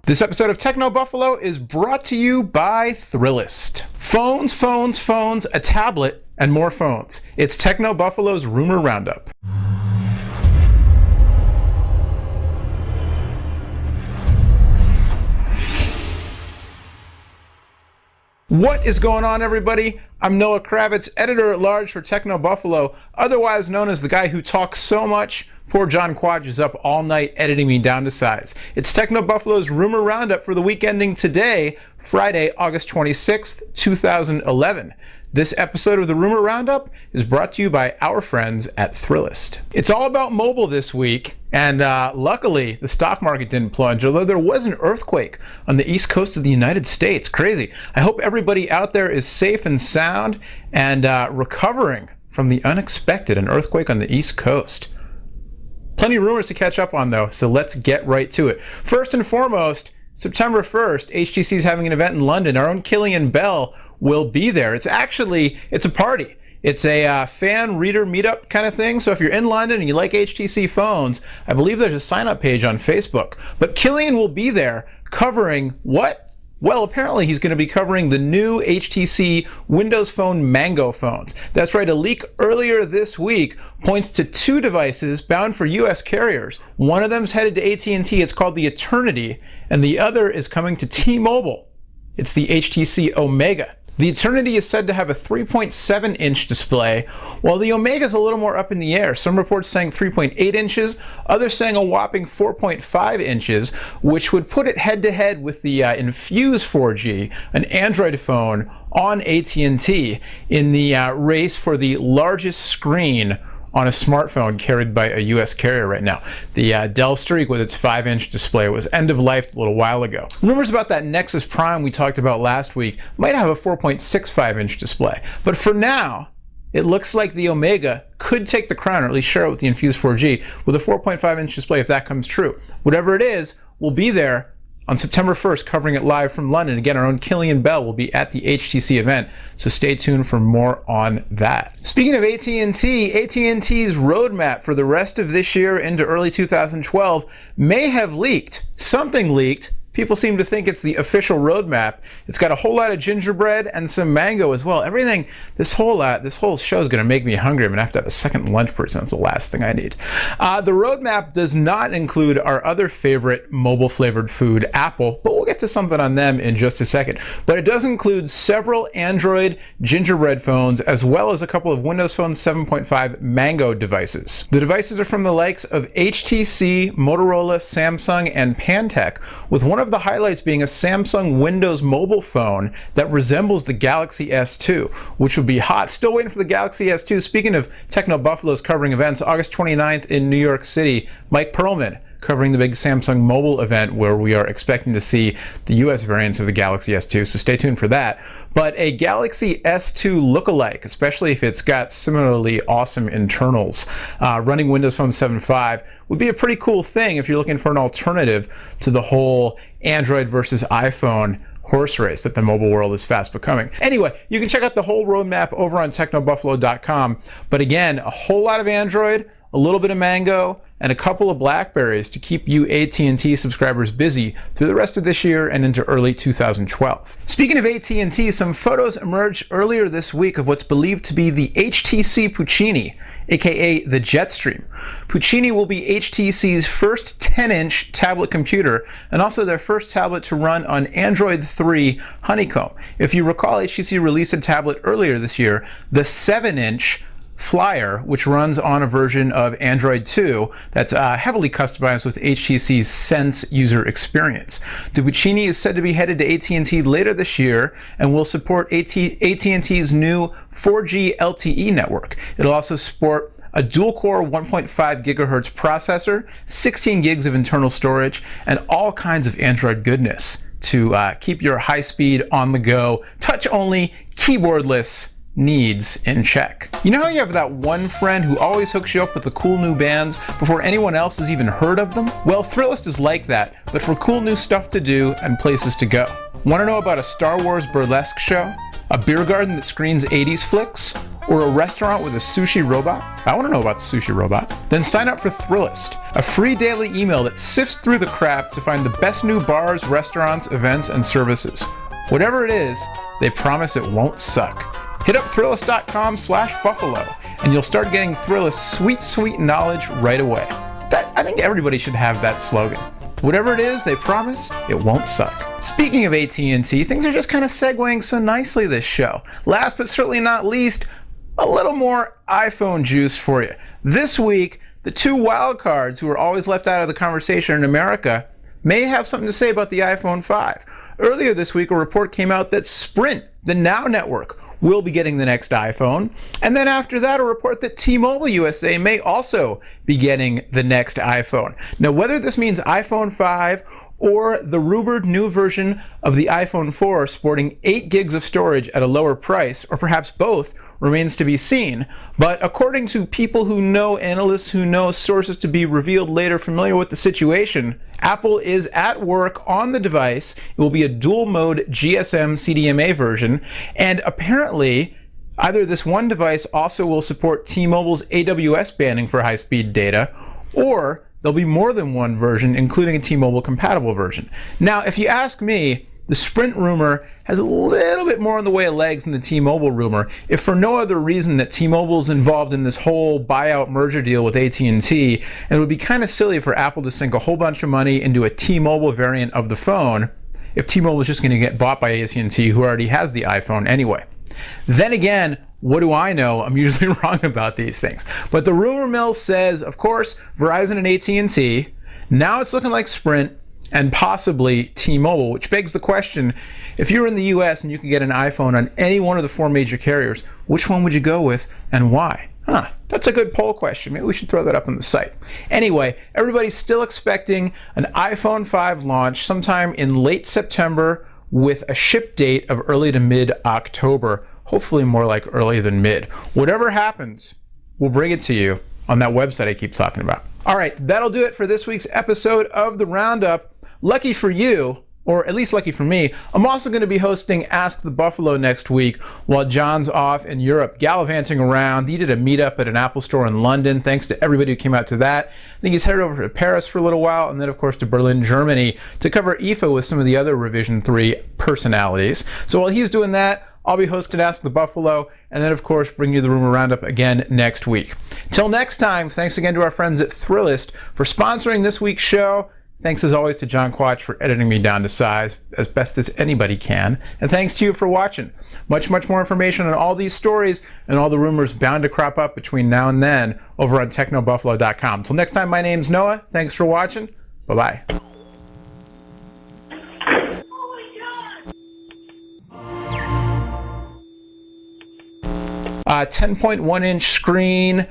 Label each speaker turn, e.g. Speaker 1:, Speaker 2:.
Speaker 1: This episode of TechnoBuffalo is brought to you by Thrillist. Phones, phones, phones, a tablet, and more phones. It's TechnoBuffalo's Rumor Roundup. What is going on, everybody? I'm Noah Kravitz, editor-at-large for TechnoBuffalo, otherwise known as the guy who talks so much poor John Quadge is up all night editing me down to size. It's TechnoBuffalo's Rumor Roundup for the week ending today, Friday, August 26th, 2011. This episode of the Rumor Roundup is brought to you by our friends at Thrillist. It's all about mobile this week, and luckily the stock market didn't plunge, although there was an earthquake on the east coast of the United States. Crazy. I hope everybody out there is safe and sound and recovering from the unexpected, an earthquake on the east coast. Plenty of rumors to catch up on, though, so let's get right to it. First and foremost, September 1st, HTC is having an event in London. Our own Killian Bell will be there. It's a party. It's a fan reader meetup kind of thing. So if you're in London and you like HTC phones, I believe there's a sign-up page on Facebook. But Killian will be there covering what? Well, apparently he's going to be covering the new HTC Windows Phone Mango phones. That's right, a leak earlier this week points to two devices bound for US carriers. One of them's headed to AT&T, it's called the Eternity, and the other is coming to T-Mobile. It's the HTC Omega. The Eternity is said to have a 3.7-inch display, while the Omega is a little more up in the air. Some reports saying 3.8 inches, others saying a whopping 4.5 inches, which would put it head-to-head with the Infuse 4G, an Android phone on AT&T, in the race for the largest screen on a smartphone carried by a US carrier right now. The Dell Streak with its 5-inch display was end of life a little while ago. Rumors about that Nexus Prime we talked about last week might have a 4.65-inch display. But for now, it looks like the Omega could take the crown, or at least share it with the Infuse 4G, with a 4.5-inch display if that comes true. Whatever it is, we'll be there on September 1st, covering it live from London. Again, our own Killian Bell will be at the HTC event, so stay tuned for more on that. Speaking of AT&T, AT&T's roadmap for the rest of this year into early 2012 may have leaked. Something leaked. People seem to think it's the official roadmap. It's got a whole lot of gingerbread and some mango as well. Everything, this whole show is going to make me hungry. I'm going to have a second lunch pretty soon. That's the last thing I need. The roadmap does not include our other favorite mobile-flavored food, Apple, but we'll get to something on them in just a second. But it does include several Android gingerbread phones, as well as a couple of Windows Phone 7.5 Mango devices. The devices are from the likes of HTC, Motorola, Samsung, and Pantech, with one of the highlights being a Samsung Windows mobile phone that resembles the Galaxy S2, which would be hot. Still waiting for the Galaxy S2. Speaking of TechnoBuffalo's covering events, August 29th in New York City, Mike Perlman covering the big Samsung mobile event where we are expecting to see the US variants of the Galaxy S2, so stay tuned for that. But a Galaxy S2 lookalike, especially if it's got similarly awesome internals, running Windows Phone 7.5 would be a pretty cool thing if you're looking for an alternative to the whole Android versus iPhone horse race that the mobile world is fast becoming. Anyway, you can check out the whole roadmap over on technobuffalo.com. But again, a whole lot of Android, a little bit of Mango, and a couple of Blackberries to keep you AT&T subscribers busy through the rest of this year and into early 2012. Speaking of AT&T, some photos emerged earlier this week of what's believed to be the HTC Puccini, aka the Jetstream. Puccini will be HTC's first 10-inch tablet computer, and also their first tablet to run on Android 3 Honeycomb. If you recall, HTC released a tablet earlier this year, the 7-inch Flyer, which runs on a version of Android 2 that's heavily customized with HTC's Sense user experience. The Puccini is said to be headed to AT&T later this year and will support AT&T's new 4G LTE network. It'll also support a dual-core 1.5 gigahertz processor, 16 gigs of internal storage, and all kinds of Android goodness to keep your high-speed, on-the-go, touch-only, keyboardless needs in check. You know how you have that one friend who always hooks you up with the cool new bands before anyone else has even heard of them? Well, Thrillist is like that, but for cool new stuff to do and places to go. Want to know about a Star Wars burlesque show? A beer garden that screens 80s flicks? or a restaurant with a sushi robot? I want to know about the sushi robot. Then sign up for Thrillist, a free daily email that sifts through the crap to find the best new bars, restaurants, events, and services. Whatever it is, they promise it won't suck. Hit up Thrillist.com/Buffalo and you'll start getting Thrillist's sweet knowledge right away. I think everybody should have that slogan. Whatever it is, they promise it won't suck. Speaking of AT&T, things are just kind of segueing so nicely this show. Last but certainly not least, a little more iPhone juice for you. This week, the two wild cards who are always left out of the conversation in America may have something to say about the iPhone 5. Earlier this week, a report came out that Sprint, the Now network, will be getting the next iPhone. And then after that, a report that T-Mobile USA may also be getting the next iPhone. Now, whether this means iPhone 5 or the rumored new version of the iPhone 4 sporting 8 gigs of storage at a lower price, or perhaps both, remains to be seen. But according to people who know, analysts who know, sources to be revealed later familiar with the situation, Apple is at work on the device. It will be a dual mode GSM CDMA version, and apparently either this one device also will support T-Mobile's AWS banning for high-speed data, or there'll be more than one version, including a T-Mobile compatible version. Now, if you ask me, the Sprint rumor has a little bit more in the way of legs than the T-Mobile rumor, if for no other reason that T-Mobile's involved in this whole buyout merger deal with AT&T, and it would be kind of silly for Apple to sink a whole bunch of money into a T-Mobile variant of the phone if T-Mobile is just going to get bought by AT&T, who already has the iPhone anyway. Then again, what do I know? I'm usually wrong about these things. But the rumor mill says, of course, Verizon and AT&T. Now it's looking like Sprint and possibly T-Mobile, which begs the question, if you're in the US and you could get an iPhone on any one of the 4 major carriers, which one would you go with and why? That's a good poll question. Maybe we should throw that up on the site. Anyway, everybody's still expecting an iPhone 5 launch sometime in late September with a ship date of early to mid-October. Hopefully more like early than mid. Whatever happens, we'll bring it to you on that website I keep talking about. All right, that'll do it for this week's episode of the Roundup. Lucky for you, or at least lucky for me, I'm also going to be hosting Ask the Buffalo next week while John's off in Europe gallivanting around. He did a meetup at an Apple store in London. Thanks to everybody who came out to that. I think he's headed over to Paris for a little while, and then of course to Berlin, Germany to cover IFA with some of the other Revision 3 personalities. So while he's doing that, I'll be hosting Ask the Buffalo, and then of course bring you the Rumor Roundup again next week. Till next time, thanks again to our friends at Thrillist for sponsoring this week's show. Thanks as always to John Quach for editing me down to size as best as anybody can. And thanks to you for watching. Much more information on all these stories and all the rumors bound to crop up between now and then over on TechnoBuffalo.com. Until next time, my name's Noah. Thanks for watching. Bye-bye. 10.1-inch screen.